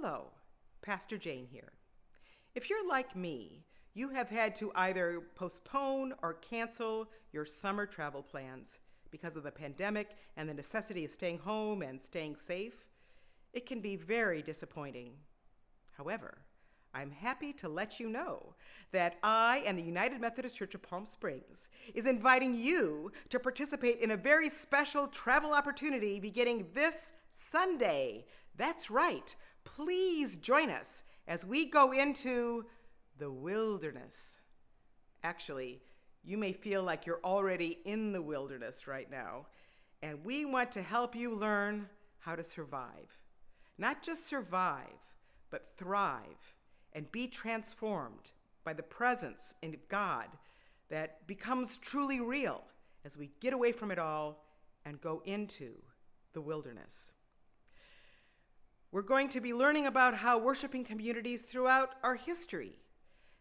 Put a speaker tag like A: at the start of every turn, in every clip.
A: Hello, Pastor Jane here. If you're like me, you have had to either postpone or cancel your summer travel plans because of the pandemic and the necessity of staying home and staying safe. It can be very disappointing. However, I'm happy to let you know that I and the United Methodist Church of Palm Springs is inviting you to participate in a very special travel opportunity beginning this Sunday. That's right. Please join us as we go into the wilderness. Actually, you may feel like you're already in the wilderness right now, and we want to help you learn how to survive. Not just survive, but thrive and be transformed by the presence of God that becomes truly real as we get away from it all and go into the wilderness. We're going to be learning about how worshiping communities throughout our history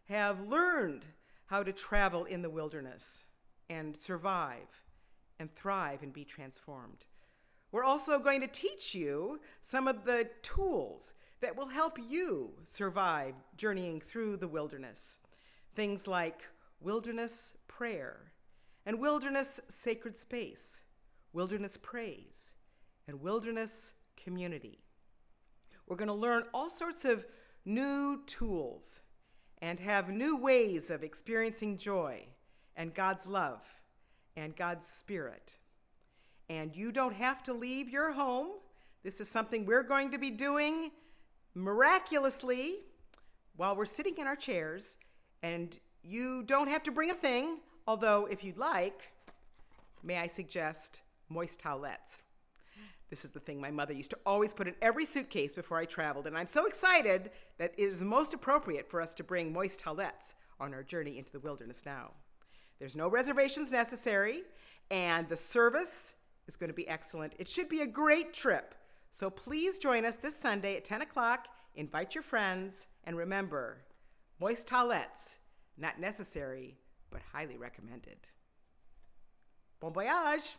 A: have learned how to travel in the wilderness and survive and thrive and be transformed. We're also going to teach you some of the tools that will help you survive journeying through the wilderness. Things like wilderness prayer and wilderness sacred space, wilderness praise, and wilderness community. We're going to learn all sorts of new tools and have new ways of experiencing joy and God's love and God's Spirit. And you don't have to leave your home. This is something we're going to be doing miraculously while we're sitting in our chairs, and you don't have to bring a thing, although if you'd like, may I suggest moist towelettes. This is the thing my mother used to always put in every suitcase before I traveled, and I'm so excited that it is most appropriate for us to bring moist towelettes on our journey into the wilderness now. There's no reservations necessary, and the service is going to be excellent. It should be a great trip. So please join us this Sunday at 10 o'clock. Invite your friends, and remember, moist towelettes, not necessary, but highly recommended. Bon voyage!